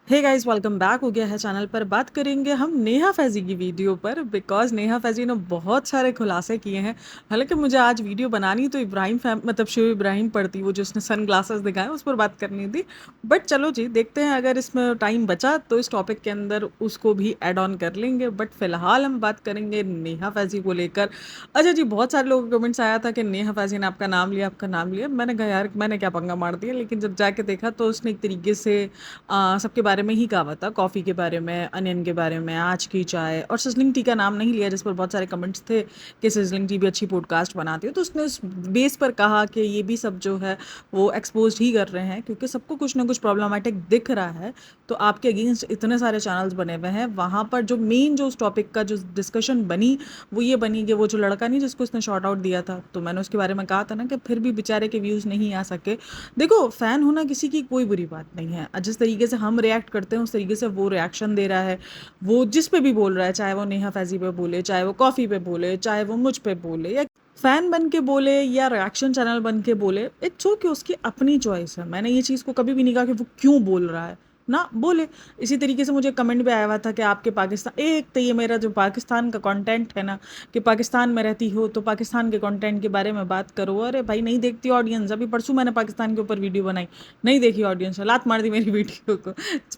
Hey guys welcome back हो गया है चैनल पर। बात करेंगे हम नेहा फैज़ी की वीडियो पर, बिकॉज नेहा फैज़ी ने बहुत सारे खुलासे किए हैं। हालांकि मुझे आज वीडियो बनानी तो इब्राहिम मतलब शिव इब्राहिम पर थी, वो जो उसने सन ग्लासेस दिखाए उस पर बात करनी थी। बट चलो जी, देखते हैं अगर इसमें टाइम बचा तो इस टॉपिक के अंदर उसको भी ऐड ऑन कर लेंगे। बट फिलहाल हम बात करेंगे नेहा फैज़ी को लेकर। अच्छा जी, बहुत सारे लोगों के कमेंट्स आया था कि नेहा फैज़ी ने आपका नाम लिया, आपका नाम लिया। मैंने कहा यार मैंने क्या पंगा मार दिया, लेकिन जब जाके देखा तो उसने एक तरीके से सबके बारे में ही कहा था, कॉफ़ी के बारे में, अनियन के बारे में, आज की चाय और सिजलिंग टी का नाम नहीं लिया, जिस पर बहुत सारे कमेंट्स थे कि सिजलिंग टी भी अच्छी पॉडकास्ट बनाती है। तो उसने उस बेस पर कहा कि ये भी सब जो है वो एक्सपोज ही कर रहे हैं, क्योंकि सबको कुछ ना कुछ प्रॉब्लमेटिक दिख रहा है। तो आपके अगेंस्ट इतने सारे चैनल्स बने हुए हैं, वहाँ पर जो मेन जो उस टॉपिक का जो डिस्कशन बनी वो ये बनी कि वो जो लड़का नहीं जिसको उसने शॉर्ट आउट दिया था, तो मैंने उसके बारे में कहा था ना कि फिर भी बेचारे के व्यूज़ नहीं आ सके। देखो, फ़ैन होना किसी की कोई बुरी बात नहीं है। जिस तरीके से हम रिएक्ट करते हैं उस तरीके से वो रिएक्शन दे रहा है। वो जिस पे भी बोल रहा है, चाहे वो नेहा फैज़ी पे बोले, चाहे वो कॉफ़ी पे बोले, चाहे वो मुझ पे बोले, या फ़ैन बन के बोले या रिएक्शन चैनल बन के बोले, इट्स ओके, उसकी अपनी चॉइस है। मैंने ये चीज़ को कभी भी नहीं कहा कि वो क्यों बोल रहा है, ना बोले। इसी तरीके से मुझे कमेंट भी आया हुआ था कि आपके पाकिस्तान, एक तो ये मेरा जो पाकिस्तान का कंटेंट है ना, कि पाकिस्तान में रहती हो तो पाकिस्तान के कंटेंट के बारे में बात करो। अरे भाई, नहीं देखती ऑडियंस। अभी परसों मैंने पाकिस्तान के ऊपर वीडियो बनाई, नहीं देखी ऑडियंस, लात मार दी मेरी वीडियो को।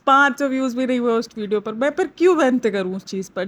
500 व्यूज़ भी नहीं हुए उस वीडियो पर। मैं फिर क्यों मेहनत करूँ उस चीज़ पर,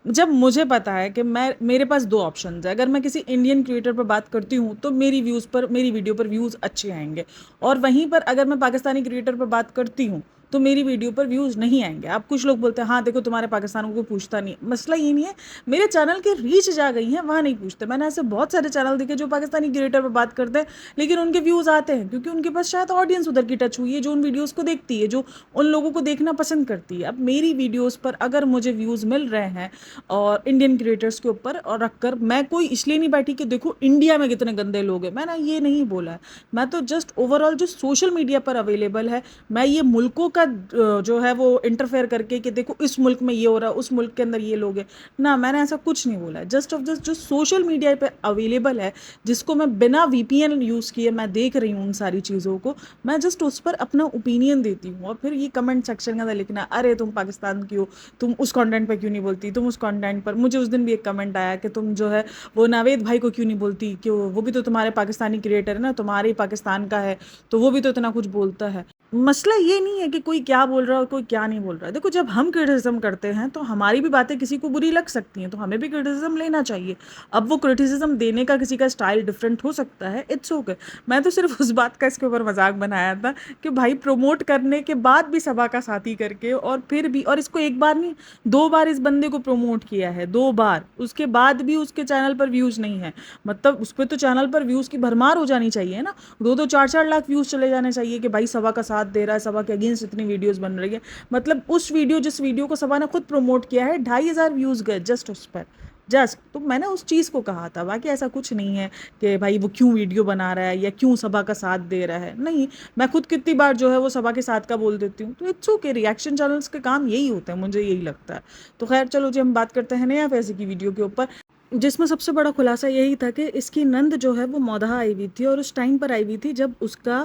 जब मुझे पता है कि मैं, मेरे पास दो ऑप्शन है। अगर मैं किसी इंडियन क्रिएटर पर बात करती हूँ तो मेरी व्यूज़ पर, मेरी वीडियो पर व्यूज़ अच्छे आएंगे, और वहीं पर अगर मैं पाकिस्तानी क्रिएटर पर बात करती हूँ तो मेरी वीडियो पर व्यूज़ नहीं आएंगे। अब कुछ लोग बोलते हैं हाँ देखो, तुम्हारे पाकिस्तान को कोई पूछता नहीं। मसला ये नहीं है, मेरे चैनल की रीच जा गई है, वहाँ नहीं पूछते। मैंने ऐसे बहुत सारे चैनल देखे जो पाकिस्तानी क्रिएटर पर बात करते हैं, लेकिन उनके व्यूज़ आते हैं क्योंकि उनके पास शायद ऑडियंस उधर की टच हुई है, जो उन वीडियोज़ को देखती है, जो उन लोगों को देखना पसंद करती है। अब मेरी वीडियोज़ पर अगर मुझे व्यूज़ मिल रहे हैं और इंडियन क्रिएटर्स के ऊपर और रखकर, मैं कोई इसलिए नहीं बैठी कि देखो इंडिया में कितने गंदे लोग हैं, मैंने ये नहीं बोला है। मैं तो जस्ट ओवरऑल जो सोशल मीडिया पर अवेलेबल है, मैं ये मुल्कों का जो है वो इंटरफेयर करके कि देखो इस मुल्क में ये हो रहा है, उस मुल्क के अंदर ये लोग हैं, ना, मैंने ऐसा कुछ नहीं बोला है। जस्ट ऑफ जस्ट जो सोशल मीडिया पे अवेलेबल है, जिसको मैं बिना वीपीएन यूज़ किए मैं देख रही हूँ उन सारी चीज़ों को, मैं जस्ट उस पर अपना ओपिनियन देती हूँ। और फिर ये कमेंट सेक्शन के अंदर लिखना, अरे तुम पाकिस्तान की हो, तुम उस कंटेंट पे क्यों नहीं बोलती, तुम उस कंटेंट पर। मुझे उस दिन भी एक कमेंट आया कि तुम जो है वो नावेद भाई को क्यों नहीं बोलती, कि वो भी तो तुम्हारे पाकिस्तानी क्रिएटर है ना, तुम्हारे ही पाकिस्तान का है, तो वो भी तो इतना कुछ बोलता है। मसला ये नहीं है कि कोई क्या बोल रहा है और कोई क्या नहीं बोल रहा है। देखो, जब हम क्रिटिसिज्म करते हैं तो हमारी भी बातें किसी को बुरी लग सकती हैं, तो हमें भी क्रिटिसिज्म लेना चाहिए। अब वो क्रिटिसिज्म देने का किसी का स्टाइल डिफरेंट हो सकता है, इट्स ओके। मैं तो सिर्फ उस बात का इसके ऊपर मजाक बनाया था कि भाई, प्रमोट करने के बाद भी सभा का साथी करके, और फिर भी, और इसको एक बार नहीं, 2 बार इस बंदे को प्रमोट किया है, 2 बार, उसके बाद भी उसके चैनल पर व्यूज़ नहीं है। मतलब उस पर तो चैनल पर व्यूज़ की भरमार हो जानी चाहिए ना, 2-2 4-4 लाख व्यूज़ चले जाने चाहिए कि भाई सभा का साथ दे रहा है, सभा के अगेंस्ट इतनी वीडियोस बन रही है। मतलब उस वीडियो, जिस वीडियो को सभा ने खुद प्रमोट किया है, 2,500 व्यूज़ गए जस्ट उस पर, जस्ट। तो मैंने उस चीज़ को कहा था, बाकी ऐसा कुछ नहीं है कि भाई वो क्यों वीडियो बना रहा है या क्यों सभा का साथ दे रहा है। नहीं, मैं खुद कितनी बार जो है वो सभा के साथ का बोल देती हूँ। तो इट्स ओके, रिएक्शन चैनल्स के काम यही होते हैं, मुझे यही लगता है। तो खैर चलो जी, हम बात करते हैं नया फैज़ी की वीडियो के ऊपर, जिसमें सबसे बड़ा खुलासा यही था कि इसकी नंद जो है वो मौदहा आई हुई थी, और उस टाइम पर आई हुई थी जब उसका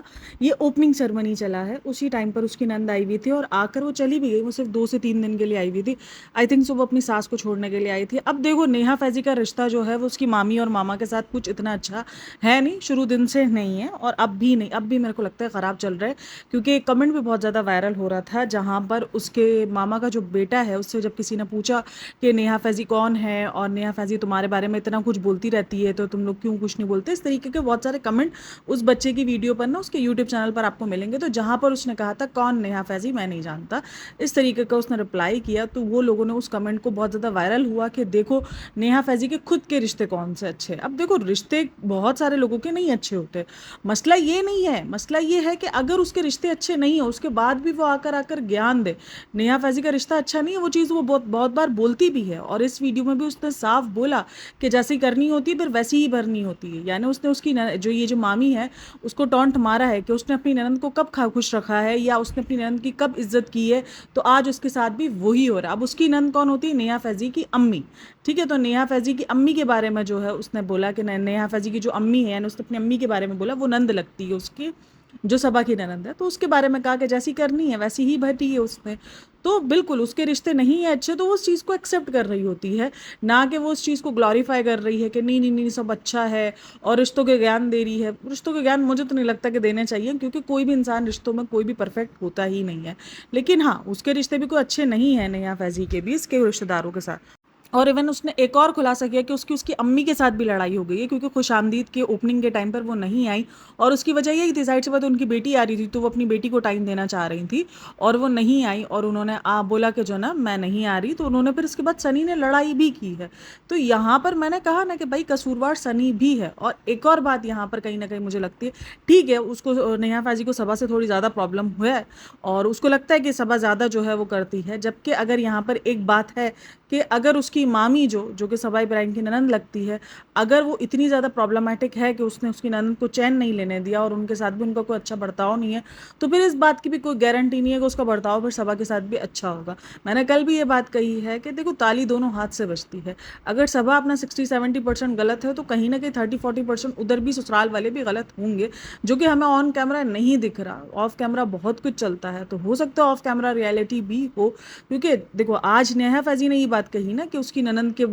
ये ओपनिंग सेरेमनी चला है, उसी टाइम पर उसकी नंद आई हुई थी। और आकर वो चली भी गई, वो सिर्फ 2 से 3 दिन के लिए आई हुई थी। आई थिंक सो वो अपनी सास को छोड़ने के लिए आई थी। अब देखो, नेहा फैज़ी का रिश्ता जो है वो उसकी मामी और मामा के साथ कुछ इतना अच्छा है नहीं, शुरू दिन से नहीं है, और अब भी नहीं, अब भी मेरे को लगता है ख़राब चल रहा है। क्योंकि एक कमेंट भी बहुत ज़्यादा वायरल हो रहा था, जहाँ पर उसके मामा का जो बेटा है उससे जब किसी ने पूछा कि नेहा फैज़ी कौन है, और नेहा फैज़ी तुम्हारे बारे में इतना कुछ बोलती रहती है, तो तुम लोग क्यों कुछ नहीं बोलते, इस तरीके के बहुत सारे कमेंट उस बच्चे की वीडियो पर ना, उसके यूट्यूब चैनल पर आपको मिलेंगे। तो जहाँ पर उसने कहा था कौन नेहा फैज़ी, मैं नहीं जानता, इस तरीके का उसने रिप्लाई किया, तो वो लोगों ने उस कमेंट को बहुत ज़्यादा वायरल हुआ कि देखो नेहा फैज़ी के खुद के रिश्ते कौन से अच्छे। अब देखो, रिश्ते बहुत सारे लोगों के नहीं अच्छे होते। मसला ये नहीं है, मसला ये है कि अगर उसके रिश्ते अच्छे नहीं हो, उसके बाद भी वो आकर आकर ज्ञान दे, नेहा फैज़ी का रिश्ता अच्छा नहीं है, वो चीज़ वो बहुत बहुत बार बोलती भी है। और इस वीडियो में भी उसने साफ बोला कि जैसी करनी होती है फिर वैसी ही भरनी होती है। यानी उसने उसकी जो ये जो मामी है उसको टॉन्ट मारा है कि उसने अपनी ननद को कब खुश रखा है, या उसने अपनी ननद की कब इज्जत की है, तो आज उसके साथ भी वही हो रहा है। अब उसकी ननद कौन होती है? नेहा फैज़ी की अम्मी। ठीक है, तो नेहा फैज़ी की अम्मी के बारे में जो है उसने बोला कि नेहा फैज़ी की जो अम्मी है, यानी उसने अपनी अम्मी के बारे में बोला, वो नंद लगती है उसकी, जो सबा की ननंद है, तो उसके बारे में कहा कि जैसी करनी है वैसी ही भरी है उसने। तो बिल्कुल उसके रिश्ते नहीं है अच्छे, तो वो उस चीज़ को एक्सेप्ट कर रही होती है, ना कि वो उस चीज़ को ग्लोरीफाई कर रही है कि नहीं नहीं नहीं सब अच्छा है और रिश्तों के ज्ञान दे रही है। रिश्तों के ज्ञान मुझे तो नहीं लगता कि देने चाहिए, क्योंकि कोई भी इंसान रिश्तों में कोई भी परफेक्ट होता ही नहीं है। लेकिन हाँ, उसके रिश्ते भी कोई अच्छे नहीं है नेहा फैज़ी के भी, इसके रिश्तेदारों के साथ। और इवन उसने एक और खुलासा किया कि उसकी अम्मी के साथ भी लड़ाई हो गई है, क्योंकि खुशामदीद के ओपनिंग के टाइम पर वो नहीं आई। और उसकी वजह यही थी, साइड से बात, उनकी बेटी आ रही थी तो वो अपनी बेटी को टाइम देना चाह रही थी और वो नहीं आई, और उन्होंने बोला कि जो ना मैं नहीं आ रही, तो उन्होंने फिर इसके बाद सनी ने लड़ाई भी की है। तो यहाँ पर मैंने कहा ना कि भाई कसूरवार सनी भी है। और एक और बात यहाँ पर कहीं ना कहीं मुझे लगती है, ठीक है उसको, नेहा फैजी को सबा से थोड़ी ज़्यादा प्रॉब्लम हुआ है और उसको लगता है कि सबा ज़्यादा जो है वो करती है, जबकि अगर यहाँ पर एक बात है कि अगर उसकी मामी जो कि सबा इब्राहिम की ननंद लगती है, अगर वो इतनी ज़्यादा प्रॉब्लमेटिक है कि उसने उसकी ननंद को चैन नहीं लेने दिया और उनके साथ भी उनका कोई अच्छा बर्ताव नहीं है, तो फिर इस बात की भी कोई गारंटी नहीं है कि उसका बर्ताव फिर सबा के साथ भी अच्छा होगा। मैंने कल भी ये बात कही है कि देखो, ताली दोनों हाथ से बजती है। अगर सबा अपना 60-70% गलत है, तो कहीं ना कहीं 30-40% उधर भी ससुराल वाले भी गलत होंगे, जो कि हमें ऑन कैमरा नहीं दिख रहा। ऑफ कैमरा बहुत कुछ चलता है, तो हो सकता है ऑफ कैमरा रियलिटी भी हो। क्योंकि देखो, आज नेहा फैजी ने ये बात कही ना कि उसकी ननंद के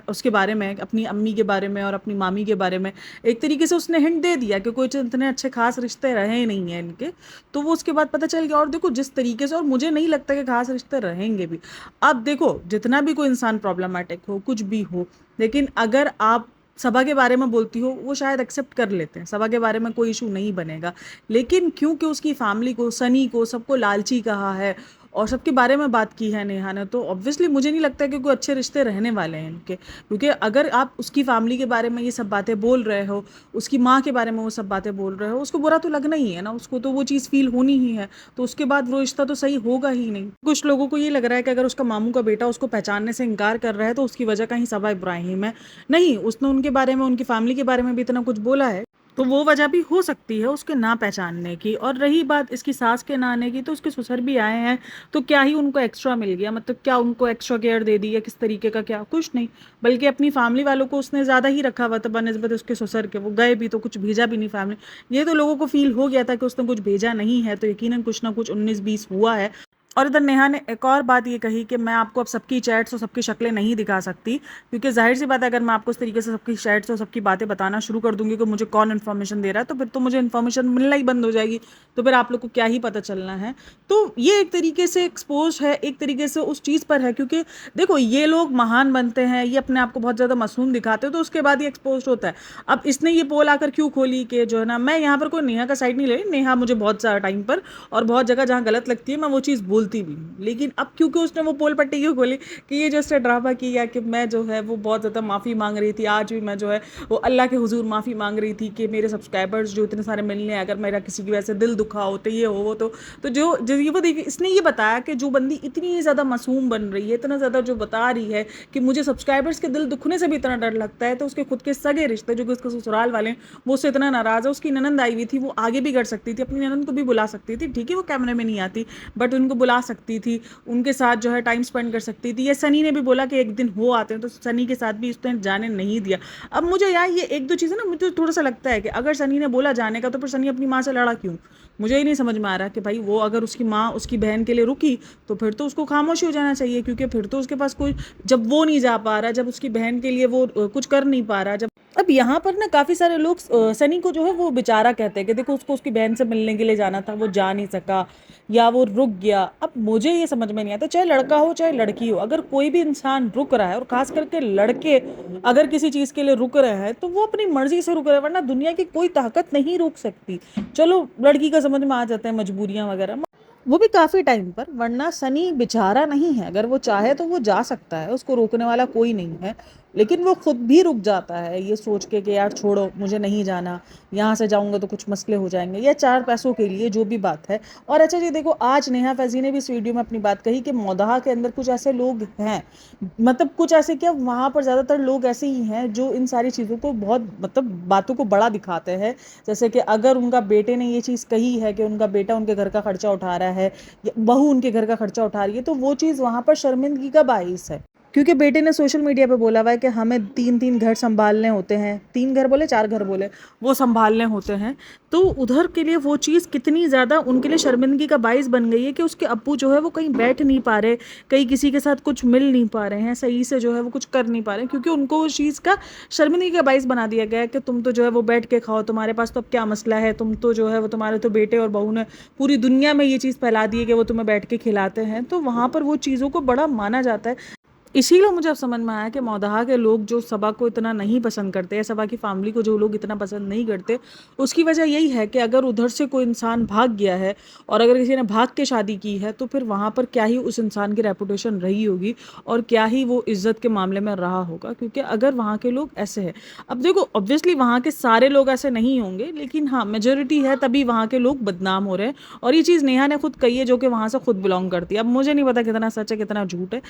उसके बारे में, अपनी अम्मी के बारे में और अपनी मामी के बारे में एक तरीके से उसने हिंट दे दिया कि कोई इतने अच्छे खास रिश्ते रहे ही नहीं हैं इनके। तो वो उसके बाद पता चल गया। और देखो जिस तरीके से, और मुझे नहीं लगता कि खास रिश्ते रहेंगे भी। अब देखो, जितना भी कोई इंसान प्रॉब्लमेटिक हो, कुछ भी हो, लेकिन अगर आप सबा के बारे में बोलती हो, वो शायद एक्सेप्ट कर लेते हैं, सबा के बारे में कोई इशू नहीं बनेगा। लेकिन क्योंकि उसकी फैमिली को, सनी को, सबको लालची कहा है और सबके बारे में बात की है नेहा ने, तो ऑब्वियसली मुझे नहीं लगता कि कोई अच्छे रिश्ते रहने वाले हैं इनके। क्योंकि अगर आप उसकी फैमिली के बारे में ये सब बातें बोल रहे हो, उसकी माँ के बारे में वो सब बातें बोल रहे हो, उसको बुरा तो लगना ही है ना, उसको तो वो चीज़ फील होनी ही है। तो उसके बाद वो रिश्ता तो सही होगा ही नहीं। कुछ लोगों को ये लग रहा है कि अगर उसका मामू का बेटा उसको पहचानने से इनकार कर रहा है, तो उसकी वजह कहीं सबा इब्राहिम है। नहीं, उसने उनके बारे में, उनकी फैमिली के बारे में भी इतना कुछ बोला है, तो वो वजह भी हो सकती है उसके ना पहचानने की। और रही बात इसकी सास के ना आने की, तो उसके ससुर भी आए हैं, तो क्या ही उनको एक्स्ट्रा मिल गया, मतलब क्या उनको एक्स्ट्रा केयर दे दी या किस तरीके का, क्या कुछ नहीं। बल्कि अपनी फैमिली वालों को उसने ज़्यादा ही रखा हुआ था बनस्बत उसके ससुर के। वो गए भी तो कुछ भेजा भी नहीं फैमिली। ये तो लोगों को फील हो गया था कि उसने कुछ भेजा नहीं है, तो यकीनन कुछ ना कुछ 19-20 हुआ है। और इधर नेहा ने एक और बात ये कही कि मैं आपको अब सबकी चैट्स और सबकी शक्लें नहीं दिखा सकती, क्योंकि जाहिर सी बात है, अगर मैं आपको इस तरीके से सबकी चैट्स और सबकी बातें बताना शुरू कर दूंगी कि मुझे कौन इन्फॉर्मेशन दे रहा है, तो फिर तो मुझे इन्फॉर्मेशन मिलना ही बंद हो जाएगी। तो फिर आप लोग को क्या ही पता चलना है। तो ये एक तरीके से एक्सपोज है, एक तरीके से उस चीज़ पर है, क्योंकि देखो ये लोग महान बनते हैं, ये अपने आप को बहुत ज़्यादा मासूम दिखाते हैं, तो उसके बाद ये एक्सपोज होता है। अब इसने ये पोल आकर क्यों खोली कि जो है ना, मैं यहाँ पर कोई नेहा का साइड नहीं ले रही, नेहा मुझे बहुत सारा टाइम पर और बहुत जगह जहाँ गलत लगती है मैं वो चीज़ बोलती भी हूँ। लेकिन अब क्योंकि उसने वो पोल पट्टी क्यों खोली कि ये जो उसने ड्रामा किया कि मैं जो है वो बहुत ज़्यादा माफ़ी मांग रही थी, आज भी मैं जो है वो अल्लाह के हुजूर माफ़ी मांग रही थी कि मेरे सब्सक्राइबर्स जो इतने सारे मिलने हैं, अगर मेरा किसी की वजह से दिल दुखा हो तो ये हो वो, तो जो ये वो देखिए, इसने ये बताया कि जो बंदी इतनी ज़्यादा मासूम बन रही है, इतना ज़्यादा जो बता रही है कि मुझे सब्सक्राइबर्स के दिल दुखने से भी इतना डर लगता है, तो उसके खुद के सगे रिश्ते जो कि उसके ससुराल वाले हैं, वो उससे इतना नाराज़ है। उसकी ननंद आई हुई थी, वो आगे भी कर सकती थी, अपनी ननंद को भी बुला सकती थी, ठीक है वो कैमरे में नहीं आती, बट उनको बुला सकती थी, उनके साथ जो है टाइम स्पेंड कर सकती थी। ये सनी ने भी बोला कि एक दिन हो आते हैं, तो सनी के साथ भी उसने जाने नहीं दिया। अब मुझे यार ये एक दो चीज़ें ना, मुझे थोड़ा सा लगता है कि अगर सनी ने बोला जाने का, तो फिर सनी अपनी माँ से लड़ा क्यों? मुझे ही नहीं समझ में आ रहा कि भाई वो अगर उसकी माँ उसकी बहन के लिए रुकी, तो फिर तो उसको खामोशी हो जाना चाहिए, क्योंकि फिर तो उसके पास कोई, जब वो नहीं जा पा रहा, जब उसकी बहन के लिए वो कुछ कर नहीं पा रहा, जब अब यहाँ पर ना काफ़ी सारे लोग सनी को जो है वो बेचारा कहते हैं कि देखो उसको उसकी बहन से मिलने के लिए जाना था, वो जा नहीं सका या वो रुक गया। अब मुझे ये समझ में नहीं आता, चाहे लड़का हो चाहे लड़की हो, अगर कोई भी इंसान रुक रहा है, और खास करके लड़के अगर किसी चीज़ के लिए रुक रहे हैं, तो वो अपनी मर्जी से रुक रहे हैं, वरना दुनिया की कोई ताकत नहीं रोक सकती। चलो लड़की का समझ में आ जाता है मजबूरियां वगैरह, वो भी काफ़ी टाइम पर, वरना सनी बेचारा नहीं है, अगर वो चाहे तो वो जा सकता है, उसको रोकने वाला कोई नहीं है। लेकिन वो खुद भी रुक जाता है ये सोच के कि यार छोड़ो मुझे नहीं जाना, यहाँ से जाऊँगा तो कुछ मसले हो जाएंगे, या चार पैसों के लिए जो भी बात है। और अच्छा जी देखो, आज नेहा फैजी ने भी इस वीडियो में अपनी बात कही कि मौदहा के अंदर कुछ ऐसे लोग हैं, मतलब कुछ ऐसे क्या, वहाँ पर ज़्यादातर लोग ऐसे ही हैं जो इन सारी चीज़ों को बहुत, मतलब बातों को बड़ा दिखाते हैं। जैसे कि अगर उनका बेटे ने ये चीज़ कही है कि उनका बेटा उनके घर का खर्चा उठा रहा है, या बहू उनके घर का खर्चा उठा रही है, तो वो चीज़ वहाँ पर शर्मिंदगी का बाइस है। क्योंकि बेटे ने सोशल मीडिया पे बोला हुआ है कि हमें 3-3 घर सँभालने होते हैं, 3 घर बोले 4 घर बोले, वो सँभालने होते हैं। तो उधर के लिए वो चीज़ कितनी ज़्यादा उनके लिए शर्मिंदगी का बाइस बन गई है कि उसके अब्बू जो है वो कहीं बैठ नहीं पा रहे, कहीं किसी के साथ कुछ मिल नहीं पा रहे हैं, सही से जो है वो कुछ कर नहीं पा रहे हैं, क्योंकि उनको उस चीज़ का शर्मिंदगी का बाइस बना दिया गया है कि तुम तो जो है वो बैठ के खाओ, तुम्हारे पास तो अब क्या मसला है, तुम तो जो है वो तुम्हारे तो बेटे और बहू ने पूरी दुनिया में ये चीज़ फैला दी है कि वो तुम्हें बैठ के खिलाते हैं। तो वहाँ पर वो चीज़ों को बड़ा माना जाता है। इसीलिए मुझे अब समझ में आया कि मौदहा के लोग जो सबा को इतना नहीं पसंद करते, या सबा की फैमिली को जो लोग इतना पसंद नहीं करते, उसकी वजह यही है कि अगर उधर से कोई इंसान भाग गया है और अगर किसी ने भाग के शादी की है, तो फिर वहाँ पर क्या ही उस इंसान की रेपुटेशन रही होगी और क्या ही वो इज्जत के मामले में रहा होगा, क्योंकि अगर वहाँ के लोग ऐसे हैं। अब देखो, ऑब्वियसली वहाँ के सारे लोग ऐसे नहीं होंगे, लेकिन हाँ मेजोरिटी है, तभी वहाँ के लोग बदनाम हो रहे हैं। और ये चीज़ नेहा ने खुद कही है, जो कि वहाँ से खुद बिलोंग करती है। अब मुझे नहीं पता कितना सच है कितना झूठ है।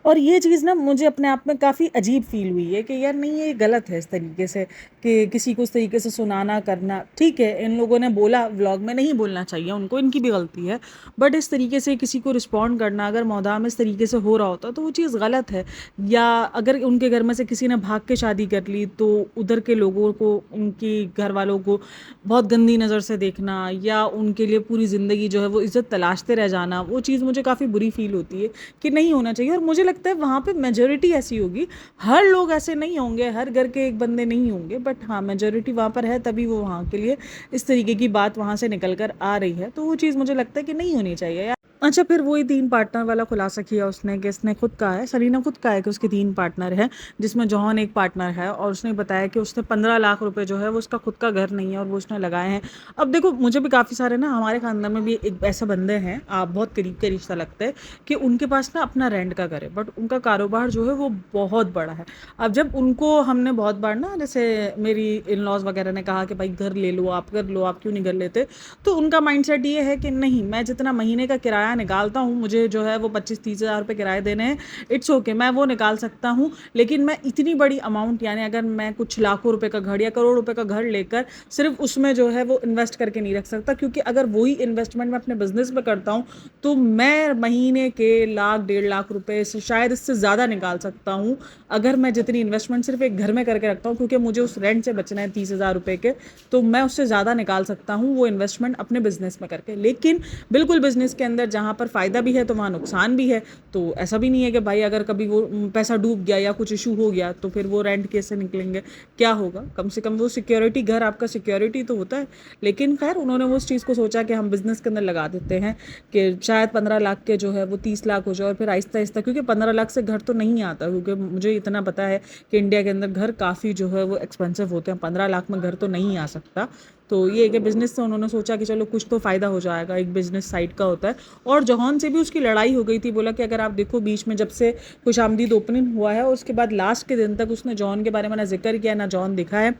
और ये चीज़ ना मुझे अपने आप में काफ़ी अजीब फ़ील हुई है कि यार नहीं, ये गलत है इस तरीके से कि किसी को इस तरीके से सुनाना करना। ठीक है, इन लोगों ने बोला व्लॉग में, नहीं बोलना चाहिए उनको, इनकी भी गलती है, बट इस तरीके से किसी को रिस्पॉन्ड करना अगर मौदा में इस तरीके से हो रहा होता तो वो चीज़ गलत है। या अगर उनके घर में से किसी ने भाग के शादी कर ली, तो उधर के लोगों को, उनकी घर वालों को बहुत गंदी नज़र से देखना, या उनके लिए पूरी ज़िंदगी जो है वो इज़्ज़त तलाशते रह जाना, वो चीज़ मुझे काफ़ी बुरी फील होती है कि नहीं होना चाहिए। और मुझे लगता है वहाँ पे मेजोरिटी ऐसी होगी, हर लोग ऐसे नहीं होंगे, हर घर के एक बंदे नहीं होंगे, बट हाँ मेजोरिटी वहाँ पर है, तभी वो वहाँ के लिए इस तरीके की बात वहाँ से निकल कर आ रही है। तो वो चीज़ मुझे लगता है कि नहीं होनी चाहिए यार। अच्छा, फिर वही 3 पार्टनर वाला खुलासा किया उसने कि इसने खुद कहा है, सनी ने खुद कहा है कि उसके 3 पार्टनर हैं, जिसमें जॉन एक पार्टनर है, और उसने बताया कि उसने 15 लाख रुपए जो है वो उसका खुद का घर नहीं है और वो उसने लगाए हैं। अब देखो, मुझे भी काफ़ी सारे ना हमारे खानदान में भी एक ऐसे बंदे हैं, आप बहुत करीब का रिश्ता लगता है, कि उनके पास ना अपना रेंट का घर है, बट उनका कारोबार जो है वो बहुत बड़ा है। अब जब उनको हमने बहुत बार ना, जैसे मेरी इन लॉज वगैरह ने कहा कि भाई घर ले लो, आप कर लो, आप क्यों नहीं घर लेते, तो उनका माइंडसेट ये है कि नहीं, मैं जितना महीने का किराया निकालता हूँ, मुझे जो है वो 25-30 हज़ार रुपये किराए देने हैं, इट्स ओके, मैं वो निकाल सकता हूँ, लेकिन मैं इतनी बड़ी अमाउंट, यानी अगर मैं कुछ लाखों रुपए का घर या करोड़ रुपए का घर लेकर सिर्फ उसमें जो है वो इन्वेस्ट करके नहीं रख सकता, क्योंकि अगर वही इन्वेस्टमेंट मैं अपने बिजनेस में करता हूँ, तो मैं महीने के लाख 1.5 लाख रुपए से शायद इससे ज़्यादा निकाल सकता हूँ, अगर मैं जितनी इन्वेस्टमेंट सिर्फ एक घर में करके रखता हूँ, क्योंकि मुझे उस रेंट से बचना है 30 हज़ार रुपये के, तो मैं उससे ज़्यादा निकाल सकता हूँ वो इन्वेस्टमेंट अपने बिजनेस में करके। लेकिन बिल्कुल बिजनेस के अंदर जहाँ पर फ़ायदा भी है तो वहाँ नुकसान भी है, तो ऐसा भी नहीं है कि भाई अगर कभी वो पैसा डूब गया या कुछ इशू हो गया तो फिर वो रेंट कैसे निकलेंगे, क्या होगा, कम से कम वो सिक्योरिटी, घर आपका सिक्योरिटी तो होता है। लेकिन खैर उन्होंने वो उस चीज़ को सोचा कि हम बिज़नेस के अंदर लगा देते हैं कि शायद 15 लाख के जो है वो 30 लाख हो जाए, और फिर आहिस्ता आहिस्ता, क्योंकि 15 लाख से घर तो नहीं आता, क्योंकि मुझे इतना पता है कि इंडिया के अंदर घर काफ़ी जो है वो एक्सपेंसिव होते हैं, 15 लाख में घर तो नहीं आ सकता। तो ये कि बिज़नेस से उन्होंने सोचा कि चलो कुछ तो फ़ायदा हो जाएगा, एक बिज़नेस साइड का होता है। और जॉन से भी उसकी लड़ाई हो गई थी, बोला कि अगर आप देखो बीच में जब से खुशामदीद ओपनिंग हुआ है, उसके बाद लास्ट के दिन तक उसने जॉन के बारे में ना जिक्र किया ना जॉन दिखा है,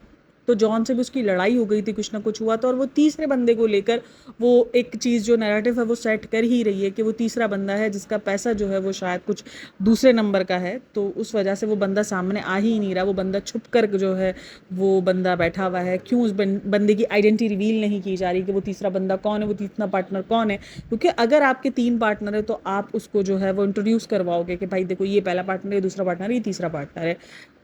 तो जॉन से भी उसकी लड़ाई हो गई थी, कुछ ना कुछ हुआ था, और वो तीसरे बंदे को लेकर वो एक चीज़ जो नैरेटिव है वो सेट कर ही रही है कि वो तीसरा बंदा है जिसका पैसा जो है वो शायद कुछ दूसरे नंबर का है, तो उस वजह से वो बंदा सामने आ ही नहीं रहा, वो बंदा छुप कर जो है वो बंदा बैठा हुआ है। क्यों उस बंदे की आइडेंटिटी रिवील नहीं की जा रही कि वो तीसरा बंदा कौन है, वो तीसरा पार्टनर कौन है, क्योंकि अगर आपके 3 पार्टनर है तो आप उसको जो है वो इंट्रोड्यूस करवाओगे कि भाई देखो ये पहला पार्टनर है, दूसरा पार्टनर है, ये तीसरा पार्टनर है।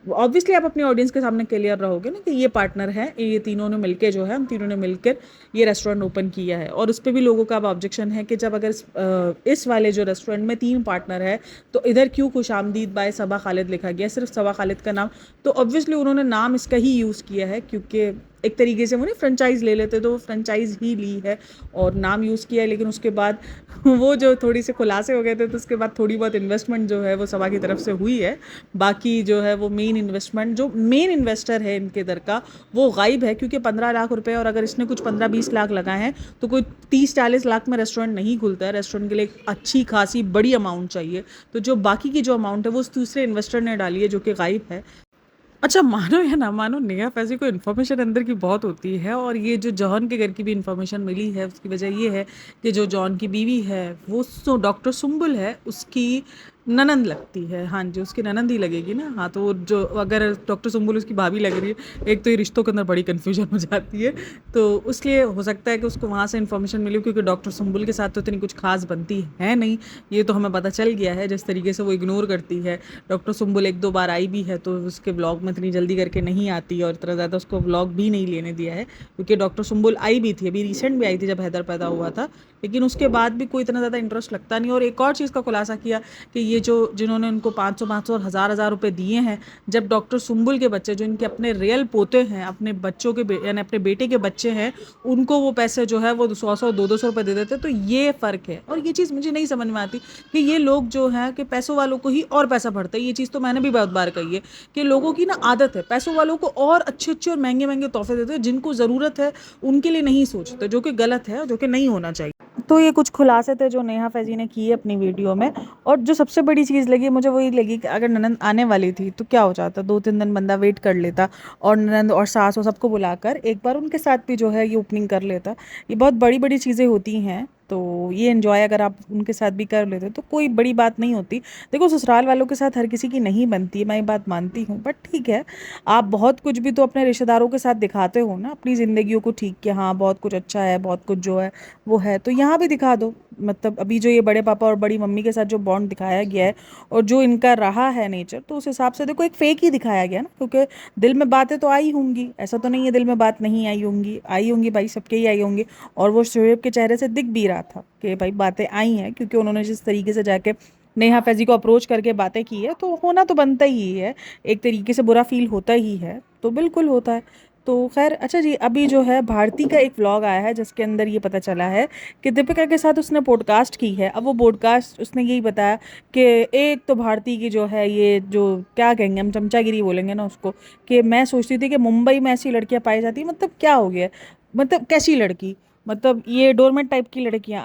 ऑब्वियसली आप अपनी ऑडियंस के सामने क्लियर रहोगे ना कि ये पार्टनर है, ये तीनों ने मिलकर जो है, हम तीनों ने मिलकर ये रेस्टोरेंट ओपन किया है। और उस पर भी लोगों का अब ऑब्जेक्शन है कि जब अगर इस वाले जो रेस्टोरेंट में 3 पार्टनर है, तो इधर क्यों खुशामदीद बाय सबा खालिद लिखा गया, सिर्फ सबा खालिद का नाम। तो ऑब्वियसली उन्होंने नाम इसका ही यूज़ किया है, क्योंकि एक तरीके से वो नहीं फ्रेंचाइज़ ले लेते, तो वो फ्रेंचाइज़ ही ली है और नाम यूज़ किया है। लेकिन उसके बाद वो जो थोड़ी से खुलासे हो गए थे, तो उसके बाद थोड़ी बहुत इन्वेस्टमेंट जो है वो सबा की तरफ से हुई है। बाकी जो है वो मेन इन्वेस्टमेंट, जो मेन इन्वेस्टर है इनके इधर का, वो गायब है, क्योंकि 15 लाख रुपए, और अगर इसने कुछ 15-20 लाख लगाए हैं तो कोई 30-40 लाख में रेस्टोरेंट नहीं खुलता है। रेस्टोरेंट के लिए एक अच्छी खासी बड़ी अमाउंट चाहिए, तो जो बाकी की जो अमाउंट है वो उस दूसरे इन्वेस्टर ने डाली है, जो कि गायब है। अच्छा, मानो या ना मानो, नेहा फैज़ी को इन्फॉर्मेशन अंदर की बहुत होती है, और ये जो जॉन के घर की भी इन्फॉर्मेशन मिली है, उसकी वजह ये है कि जो जॉन की बीवी है वो डॉक्टर सुम्बुल है, उसकी ननंद लगती है, हाँ जी, उसकी ननंद ही लगेगी ना। हाँ, तो वो जो अगर डॉक्टर सुम्बुल उसकी भाभी लग रही है, एक तो ये रिश्तों के अंदर बड़ी कन्फ्यूजन हो जाती है, तो उसलिए हो सकता है कि उसको वहाँ से इन्फॉर्मेशन मिली हो, क्योंकि डॉक्टर सुम्बुल के साथ तो इतनी कुछ खास बनती है नहीं, ये तो हमें पता चल गया है जिस तरीके से वो इग्नोर करती है। डॉक्टर सुम्बुल एक दो बार आई भी है तो उसके व्लॉग में इतनी जल्दी करके नहीं आती है, और इतना ज़्यादा उसको व्लॉग भी नहीं लेने दिया है, क्योंकि डॉक्टर सुम्बुल आई भी थी, अभी रिसेंट भी आई थी जब हैदर पैदा हुआ था, लेकिन उसके बाद भी कोई इतना ज़्यादा इंटरेस्ट लगता नहीं। और एक और चीज़ का खुलासा किया कि ये जो जिन्होंने उनको 500 500 और हज़ार हज़ार रुपए दिए हैं, जब डॉक्टर सुम्बुल के बच्चे जो इनके अपने रियल पोते हैं, अपने बच्चों के यानी अपने बेटे के बच्चे हैं, उनको वो पैसे जो है वो 100 100 200 रुपए दे देते, तो ये फ़र्क है। और ये चीज़ मुझे नहीं समझ में आती कि ये लोग जो है कि पैसों वालों को ही और पैसा बढ़ता है। ये चीज़ तो मैंने भी बहुत बार कही है कि लोगों की ना आदत है पैसों वालों को और अच्छे अच्छे और महंगे महंगे तोहफे देते हैं, जिनको ज़रूरत है उनके लिए नहीं सोचते, जो कि गलत है, जो कि नहीं होना चाहिए। तो ये कुछ खुलासे थे जो नेहा फैज़ी ने किए अपनी वीडियो में। और जो सबसे बड़ी चीज़ लगी मुझे वही लगी कि अगर ननंद आने वाली थी तो क्या हो जाता, 2 3 दिन बंदा वेट कर लेता और ननंद और सास और सबको बुलाकर एक बार उनके साथ भी जो है ये ओपनिंग कर लेता। ये बहुत बड़ी बड़ी चीज़ें होती हैं, तो ये एंजॉय अगर आप उनके साथ भी कर लेते तो कोई बड़ी बात नहीं होती। देखो, ससुराल वालों के साथ हर किसी की नहीं बनती है, मैं ये बात मानती हूँ, बट ठीक है, आप बहुत कुछ भी तो अपने रिश्तेदारों के साथ दिखाते हो ना अपनी ज़िंदगियों को, ठीक कि हाँ बहुत कुछ अच्छा है, बहुत कुछ जो है वो है, तो यहाँ भी दिखा दो। मतलब अभी जो ये बड़े पापा और बड़ी मम्मी के साथ जो बॉन्ड दिखाया गया है और जो इनका रहा है नेचर, तो उस हिसाब से देखो एक फेक ही दिखाया गया ना, क्योंकि दिल में बातें तो आई होंगी, ऐसा तो नहीं है दिल में बात नहीं आई होंगी भाई, सबके ही आई होंगी। और वो शोएब के चेहरे से दिख भी रहा था कि भाई बातें आई हैं, क्योंकि उन्होंने जिस तरीके से जाके नेहा फैज़ी को अप्रोच करके बातें की है, तो होना तो बनता ही है, एक तरीके से बुरा फील होता ही है, तो बिल्कुल होता है। तो खैर, अच्छा जी, अभी जो है भारती का एक व्लॉग आया है जिसके अंदर ये पता चला है कि दीपिका के साथ उसने पॉडकास्ट की है। अब वो पॉडकास्ट उसने यही बताया कि एक तो भारती की जो है ये जो क्या कहेंगे हम, चमचागिरी बोलेंगे ना उसको, कि मैं सोचती थी कि मुंबई में ऐसी लड़कियां पाई जाती हैं, मतलब क्या हो गया, मतलब कैसी लड़की, मतलब ये डोरमेट टाइप की लड़कियां,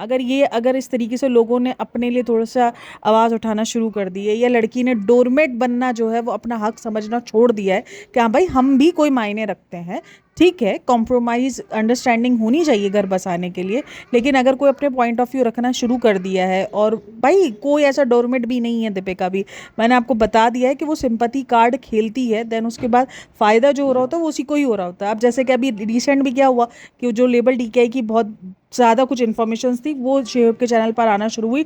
अगर इस तरीके से लोगों ने अपने लिए थोड़ा सा आवाज़ उठाना शुरू कर दी है, या लड़की ने डोरमेट बनना जो है वो अपना हक समझना छोड़ दिया है कि हाँ भाई हम भी कोई मायने रखते हैं, ठीक है, कॉम्प्रोमाइज़ अंडरस्टैंडिंग होनी चाहिए घर बसाने के लिए, लेकिन अगर कोई अपने पॉइंट ऑफ व्यू रखना शुरू कर दिया है, और भाई कोई ऐसा डोरमेट भी नहीं है दीपिका भी, मैंने आपको बता दिया है कि वो सिंपैथी कार्ड खेलती है, देन उसके बाद फ़ायदा जो हो रहा होता है वो उसी को ही हो रहा होता है। अब जैसे कि अभी रिसेंट भी क्या हुआ कि जो लेबल डीकेआई की बहुत ज़्यादा कुछ इन्फॉर्मेशन थी वो शेब के चैनल पर आना शुरू हुई,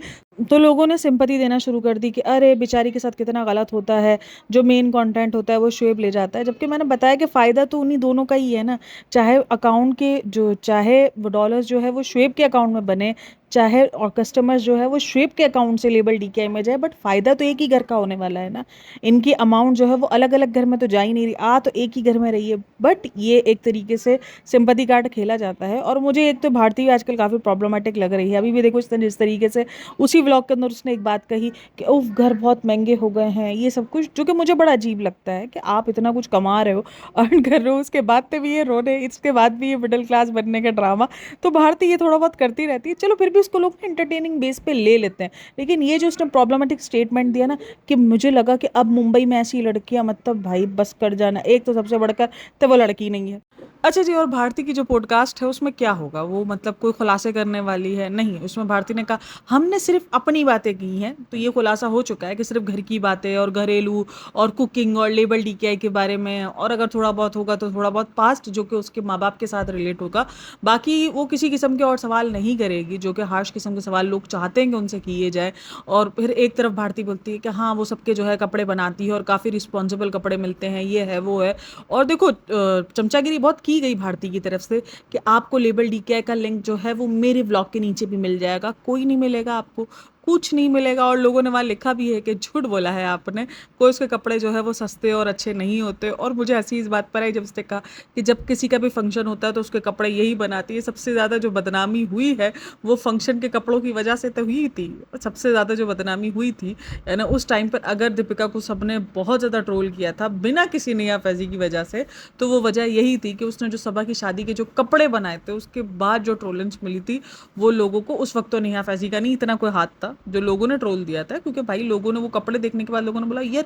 तो लोगों ने सिंपैथी देना शुरू कर दी कि अरे बेचारी के साथ कितना गलत होता है, जो मेन कंटेंट होता है वो शुएब ले जाता है, जबकि मैंने बताया कि फ़ायदा तो उन्हीं दोनों का ही है ना, चाहे अकाउंट के जो चाहे वो डॉलर्स जो है वो शुएब के अकाउंट में बने, चाहे और कस्टमर्स जो है वो शुएब के अकाउंट से लेबल डीकेआई में जाए, बट फ़ायदा तो एक ही घर का होने वाला है ना। इनकी अमाउंट जो है वो अलग अलग घर में तो जा ही नहीं रही, तो एक ही घर में रही है, बट ये एक तरीके से सिंपैथी कार्ड खेला जाता है। और मुझे एक तो भारतीय आजकल काफ़ी प्रॉब्लमेटिक लग रही है, अभी भी देखो जिस तरीके से उसी व्लॉग के अंदर उसने एक बात कही कि उफ घर बहुत महंगे हो गए हैं, ये सब कुछ, जो कि मुझे बड़ा अजीब लगता है कि आप इतना कुछ कमा रहे हो, अर्न कर रहे हो, उसके बाद से भी ये रोने, इसके बाद भी ये मिडिल क्लास बनने का ड्रामा, तो भारती ये थोड़ा बहुत करती रहती है, चलो फिर भी उसको लोग एंटरटेनिंग बेस पे ले लेते हैं। लेकिन ये जो उसने प्रॉब्लमेटिक स्टेटमेंट दिया ना, कि मुझे लगा कि अब मुंबई में ऐसी लड़कियां, मतलब भाई बस कर जाना, एक तो सबसे बढ़कर तो वो लड़की नहीं है। अच्छा जी, और भारती की जो पॉडकास्ट है उसमें क्या होगा, वो मतलब कोई खुलासे करने वाली है नहीं, उसमें भारती ने कहा हमने सिर्फ अपनी बातें की हैं, तो ये खुलासा हो चुका है कि सिर्फ घर की बातें और घरेलू और कुकिंग और लेबल डीकेआई के बारे में, और अगर थोड़ा बहुत होगा तो थोड़ा बहुत पास्ट जो कि उसके माँ बाप के साथ रिलेट होगा, बाकी वो किसी किस्म के और सवाल नहीं करेगी जो कि हार्श किस्म के सवाल लोग चाहते हैं कि उनसे किए जाए। और फिर एक तरफ भारती बोलती है कि हाँ वो सबके जो है कपड़े बनाती है और काफ़ी रिस्पॉन्सिबल कपड़े मिलते हैं, ये है वो है। और देखो चमचागिरी बहुत की गई भारती की तरफ से कि आपको लेबल डीकेआई का लिंक जो है वो मेरे व्लॉग के नीचे भी मिल जाएगा, कोई नहीं मिलेगा आपको, कुछ नहीं मिलेगा। और लोगों ने वहाँ लिखा भी है कि झूठ बोला है आपने, कोई उसके कपड़े जो है वो सस्ते और अच्छे नहीं होते। और मुझे हंसी इस बात पर आई जब उसने कहा कि जब किसी का भी फंक्शन होता है तो उसके कपड़े यही बनाती है, सबसे ज़्यादा जो बदनामी हुई है वो फंक्शन के कपड़ों की वजह से तो हुई थी, सबसे ज़्यादा जो बदनामी हुई थी यानी उस टाइम पर अगर दीपिका को सबने बहुत ज़्यादा ट्रोल किया था बिना किसी नेहा फैज़ी की वजह से, तो वो वजह यही थी कि उसने जो सबा की शादी के जो कपड़े बनाए थे उसके बाद जो ट्रोलेंस मिली थी वो लोगों को, उस वक्त तो नेहा फैज़ी का नहीं इतना कोई हाथ था, जो लोगों ने ट्रोल दिया था, क्योंकि भाई लोगों ने वो कपड़े देखने के बाद लोगों ने बोला यार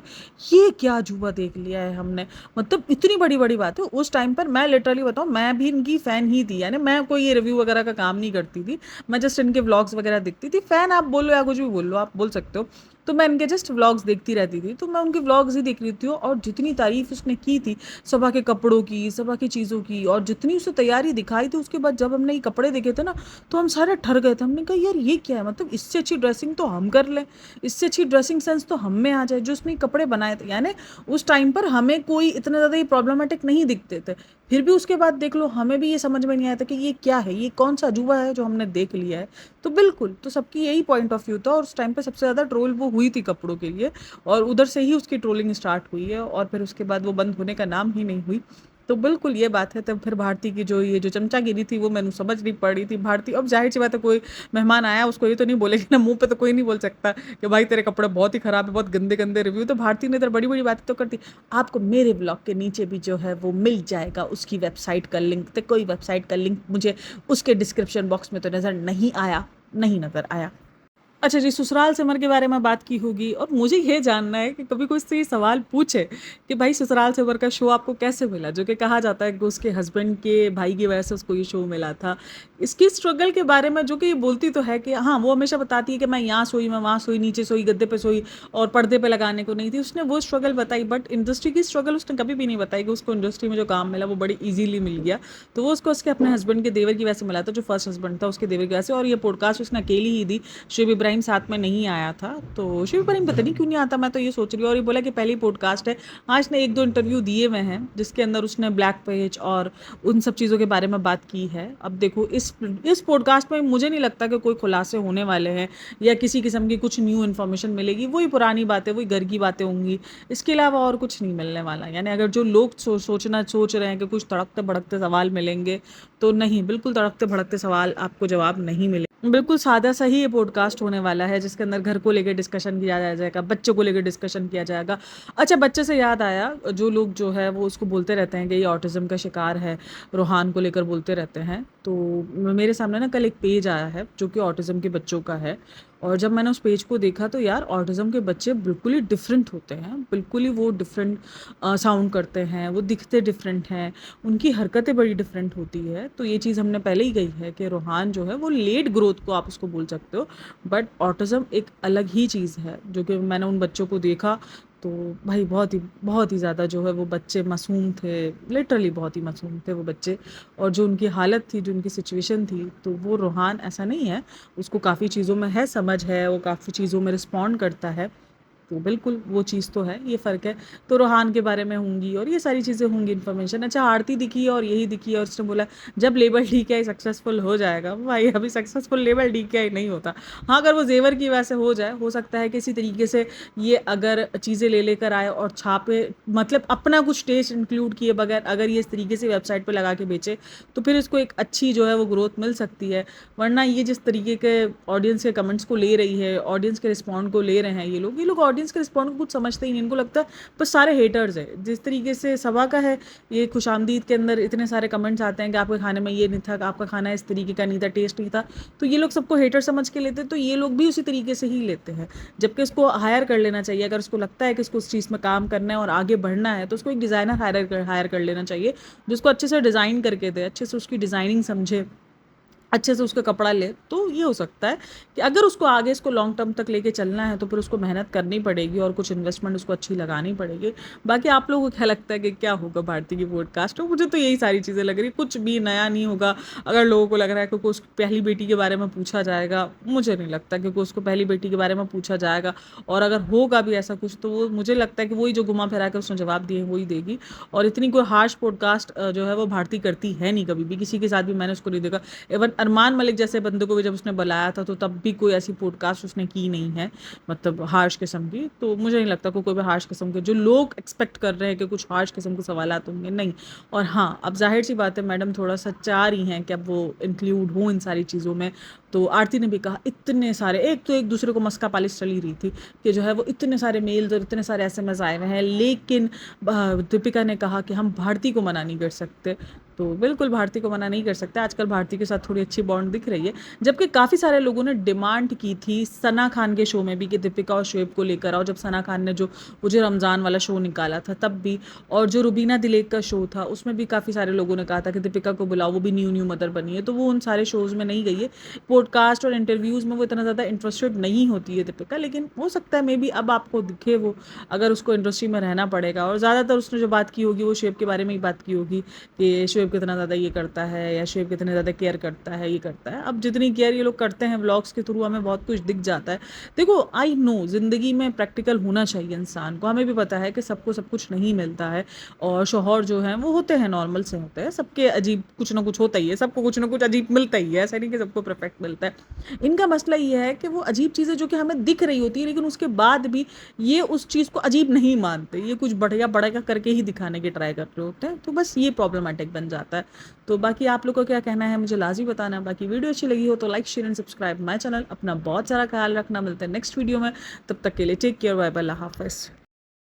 ये क्या अजूबा देख लिया है हमने, मतलब इतनी बड़ी बड़ी बात है। उस टाइम पर मैं लिटरली बताऊँ मैं भी इनकी फ़ैन ही थी, यानी मैं कोई ये रिव्यू वगैरह का काम नहीं करती थी, मैं जस्ट इनके व्लॉग्स वगैरह देखती थी, फ़ैन आप बोलो या कुछ भी बोल लो, आप बोल सकते हो, तो मैं इनके जस्ट व्लॉग्स देखती रहती थी, तो मैं उनके व्लॉग्स ही देख रही थी और जितनी तारीफ़ उसने की थी सबा के कपड़ों की, सबा की चीज़ों की और जितनी उसने तैयारी दिखाई थी, उसके बाद जब हमने ये कपड़े देखे थे ना, तो हम सारे ठर गए थे। हमने कहा यार ये क्या है? मतलब इससे अच्छी ड्रेसिंग तो हम कर लें, इससे अच्छी ड्रेसिंग सेंस तो हम में आ जाए, जो उसने ये कपड़े बनाए थे। यानी उस टाइम पर हमें कोई इतने ज़्यादा ये प्रॉब्लमेटिक नहीं दिखते थे। फिर भी उसके बाद देख लो, हमें भी ये समझ में नहीं आया था कि ये क्या है, ये कौन-सा अजूबा है जो हमने देख लिया है। तो बिल्कुल, तो सबकी यही पॉइंट ऑफ व्यू था और उस टाइम पे सबसे ज़्यादा ट्रोल वो हुई थी कपड़ों के लिए और उधर से ही उसकी ट्रोलिंग स्टार्ट हुई है और फिर उसके बाद वो बंद होने का नाम ही नहीं हुई। तो बिल्कुल ये बात है। तब फिर भारती की जो ये जो चमचागिरी थी वो मैंने समझ नहीं पड़ी थी। भारती अब ज़ाहिर-सी बात है, कोई मेहमान आया उसको ये तो नहीं बोलेगी ना, मुँह पे तो कोई नहीं बोल सकता कि भाई तेरे कपड़े बहुत ही ख़राब है, बहुत गंदे-गंदे रिव्यू। तो भारती ने इधर बड़ी-बड़ी बातें तो कर दी। आपको मेरे ब्लॉग के नीचे भी जो है वो मिल जाएगा उसकी वेबसाइट का लिंक। तो कोई वेबसाइट का लिंक मुझे उसके डिस्क्रिप्शन बॉक्स में तो नज़र नहीं आया, नहीं नज़र आया। अच्छा जी, ससुराल सिमर के बारे में बात की होगी और मुझे ये जानना है कि कभी कोई इससे ये सवाल पूछे कि भाई ससुराल सिमर का शो आपको कैसे मिला? जो कि कहा जाता है कि उसके हस्बैंड के भाई की वजह से उसको ये शो मिला था। इसकी स्ट्रगल के बारे में जो कि ये बोलती तो है कि हाँ, वो हमेशा बताती है कि मैं यहाँ सोई, मैं वहाँ सोई, नीचे सोई, गद्दे पे सोई और पर्दे पे लगाने को नहीं थी। उसने वो स्ट्रगल बताई, बट इंडस्ट्री की स्ट्रगल उसने कभी भी नहीं बताई कि उसको इंडस्ट्री में जो काम मिला वो बड़ी ईज़िली मिल गया। तो वो उसको उसके अपने हस्बैंड के देवर की वजह से मिला था, जो फर्स्ट हस्बैंड था उसके देवर की वजह से, और ये पॉडकास्ट उसने अकेली ही दी। शुएब इब्राहिम साथ में नहीं आया था। तो शुएब इब्राहिम पता नहीं क्यों नहीं आता, मैं तो ये सोच रही हूँ। और ये बोला कि पहली पॉडकास्ट है। हाँ, इसने 1-2 इंटरव्यू दिए हुए हैं जिसके अंदर उसने ब्लैक पेज और उन सब चीज़ों के बारे में बात की है। अब देखो इस पॉडकास्ट में मुझे नहीं लगता कि कोई खुलासे होने वाले हैं या किसी किस्म की कुछ न्यू इन्फॉर्मेशन मिलेगी। वही पुरानी बातें, वही घर की बातें होंगी। इसके अलावा और कुछ नहीं मिलने वाला। यानी अगर जो लोग सोच रहे हैं कि कुछ तड़कते भड़कते सवाल मिलेंगे, तो नहीं, बिल्कुल तड़कते भड़कते सवाल आपको जवाब नहीं मिले। बिल्कुल सादा सा ही ये पॉडकास्ट होने वाला है जिसके अंदर घर को लेकर डिस्कशन किया जाएगा, बच्चों को लेकर डिस्कशन किया जाएगा। अच्छा, बच्चे से याद आया, जो लोग जो है वो उसको बोलते रहते हैं कि ये ऑटिज़्म का शिकार है, रोहान को लेकर बोलते रहते हैं। तो मेरे सामने ना कल एक पेज आया है जो कि ऑटिज़्म के बच्चों का है, और जब मैंने उस पेज को देखा तो यार ऑटिज़्म के बच्चे बिल्कुल ही डिफरेंट होते हैं, बिल्कुल ही वो डिफरेंट साउंड करते हैं, वो दिखते डिफरेंट हैं, उनकी हरकतें बड़ी डिफरेंट होती है। तो ये चीज़ हमने पहले ही कही है कि रोहान जो है वो लेट ग्रोथ को आप उसको बोल सकते हो, बट ऑटिज़्म एक अलग ही चीज़ है। जो कि मैंने उन बच्चों को देखा तो भाई बहुत ही ज़्यादा जो है वो बच्चे मासूम थे, लिटरली बहुत ही मासूम थे वो बच्चे। और जो उनकी हालत थी, जो उनकी सिचुएशन थी, तो वो रोहान ऐसा नहीं है, उसको काफ़ी चीज़ों में है समझ है, वो काफ़ी चीज़ों में रिस्पॉन्ड करता है। तो बिल्कुल वो चीज़ तो है, ये फ़र्क है। तो रोहान के बारे में होंगी और ये सारी चीज़ें होंगी इन्फॉर्मेशन। अच्छा, आरती दिखी और यही दिखी और उसने बोला जब लेवल डीकेआई सक्सेसफुल हो जाएगा। भाई अभी सक्सेसफुल लेवल डीकेआई नहीं होता। हाँ, अगर वो ज़ेवर की वजह से हो जाए, हो सकता है कि इसी तरीके से ये अगर चीज़ें ले लेकर आए और छापे, मतलब अपना कुछ टेस्ट इंक्लूड किए बगैर अगर ये इस तरीके से वेबसाइट पे लगा के बेचे, तो फिर इसको एक अच्छी जो है वो ग्रोथ मिल सकती है। वरना ये जिस तरीके के ऑडियंस के कमेंट्स को ले रही है, ऑडियंस के रिस्पॉन्ड को ले रहे हैं ये लोग ऑडियंस के रिस्पॉन्ड को कुछ समझते ही नहीं। इनको लगता है बस सारे हेटर्स है। जिस तरीके से सभा का है, ये खुशामदीद के अंदर इतने सारे कमेंट्स आते हैं कि आपके खाने में ये नहीं था, आपका खाना इस तरीके का नहीं था, टेस्ट नहीं था, तो ये लोग सबको हेटर समझ के लेते हैं। तो ये लोग भी उसी तरीके से ही लेते हैं, जबकि इसको हायर कर लेना चाहिए। अगर उसको लगता है कि इसको उस चीज़ में काम करना है और आगे बढ़ना है, तो उसको एक डिज़ाइनर हायर कर लेना चाहिए, जिसको अच्छे से डिज़ाइन करके दे, अच्छे से उसकी डिज़ाइनिंग समझे, अच्छे से उसका कपड़ा ले। तो ये हो सकता है कि अगर उसको आगे इसको लॉन्ग टर्म तक लेके चलना है, तो फिर उसको मेहनत करनी पड़ेगी और कुछ इन्वेस्टमेंट उसको अच्छी लगानी पड़ेगी। बाकी आप लोगों को क्या लगता है कि क्या होगा भारती की पॉडकास्ट में? मुझे तो यही सारी चीज़ें लग रही, कुछ भी नया नहीं होगा। अगर लोगों को लग रहा है कि उसको पहली बेटी के बारे में पूछा जाएगा, मुझे नहीं लगता क्योंकि उसको पहली बेटी के बारे में पूछा जाएगा। और अगर होगा भी ऐसा कुछ, तो वो मुझे लगता है कि वही जो घुमा फिरा के उसने जवाब दिए वही देगी। और इतनी कोई हार्श पॉडकास्ट जो है वो भारती करती है नहीं, कभी भी किसी के साथ भी मैंने उसको नहीं देखा। इवन अरमान मलिक जैसे बंदे को भी जब उसने बुलाया था, तो तब भी कोई ऐसी पॉडकास्ट उसने की नहीं है, मतलब हार्श किस्म की। तो मुझे नहीं लगता कोई भी हार्श किस्म के, जो लोग एक्सपेक्ट कर रहे हैं कि कुछ हार्श किस्म के सवालात होंगे, नहीं। और हाँ, अब जाहिर सी बात है मैडम थोड़ा सा चाह रही हैं कि अब वो इंक्लूड हो इन सारी चीज़ों में। तो आरती ने भी कहा इतने सारे, एक तो एक दूसरे को मस्का पालिश चली रही थी कि जो है वो इतने सारे मेल्स और इतने सारे एसएमएस आए हुए हैं, लेकिन दीपिका ने कहा कि हम भारती को मना नहीं कर सकते। तो बिल्कुल भारती को मना नहीं कर सकते। आजकल भारती के साथ थोड़ी अच्छी बॉन्ड दिख रही है, जबकि काफ़ी सारे लोगों ने डिमांड की थी सना खान के शो में भी कि दीपिका और शोएब को लेकर आओ, जब सना खान ने जो वो जो रमज़ान वाला शो निकाला था तब भी, और जो रुबीना दिलेक का शो था उसमें भी काफ़ी सारे लोगों ने कहा था कि दीपिका को बुलाओ, वो भी न्यू न्यू मदर बनी है, तो वो उन सारे शोज़ में नहीं गई है। पॉडकास्ट और इंटरव्यूज़ में वो इतना ज़्यादा इंटरेस्टेड नहीं होती है दीपिका, लेकिन हो सकता है मे बी अब आपको दिखे वो, अगर उसको इंडस्ट्री में रहना पड़ेगा। और ज़्यादातर उसने जो बात की होगी वो शोएब के बारे में ही बात की होगी कि शोएब कितना ज़्यादा ये करता है या शोएब कितने ज़्यादा केयर करता है, ये करता है। अब जितनी केयर ये लोग करते हैं व्लॉग्स के थ्रू हमें बहुत कुछ दिख जाता है। देखो आई नो ज़िंदगी में प्रैक्टिकल होना चाहिए इंसान को, हमें भी पता है कि सबको सब कुछ नहीं मिलता है, और शौहर जो हैं वो होते हैं, नॉर्मल से होते हैं, सबके अजीब कुछ ना कुछ होता ही है, सबको कुछ ना कुछ अजीब मिलता ही है, ऐसा नहीं कि सबको परफेक्ट मिलता है। इनका मसला ये है कि वो अजीब चीज़ें जो कि हमें दिख रही होती है, लेकिन उसके बाद भी ये उस चीज़ को अजीब नहीं मानते, ये कुछ बढ़िया बड़ेगा करके ही दिखाने की ट्राई कर रहे होते हैं, तो बस ये प्रॉब्लमेटिक बन जाता है। तो बाकी आप लोग को क्या कहना है मुझे लाजमी बताना। बाकी वीडियो अच्छी लगी हो तो like share and subscribe my channel. अपना बहुत सारा ख्याल रखना, मिलते हैं नेक्स्ट वीडियो में, तब तक के लिए टेक केयर, बाय बाय, अल्लाह हाफिज़।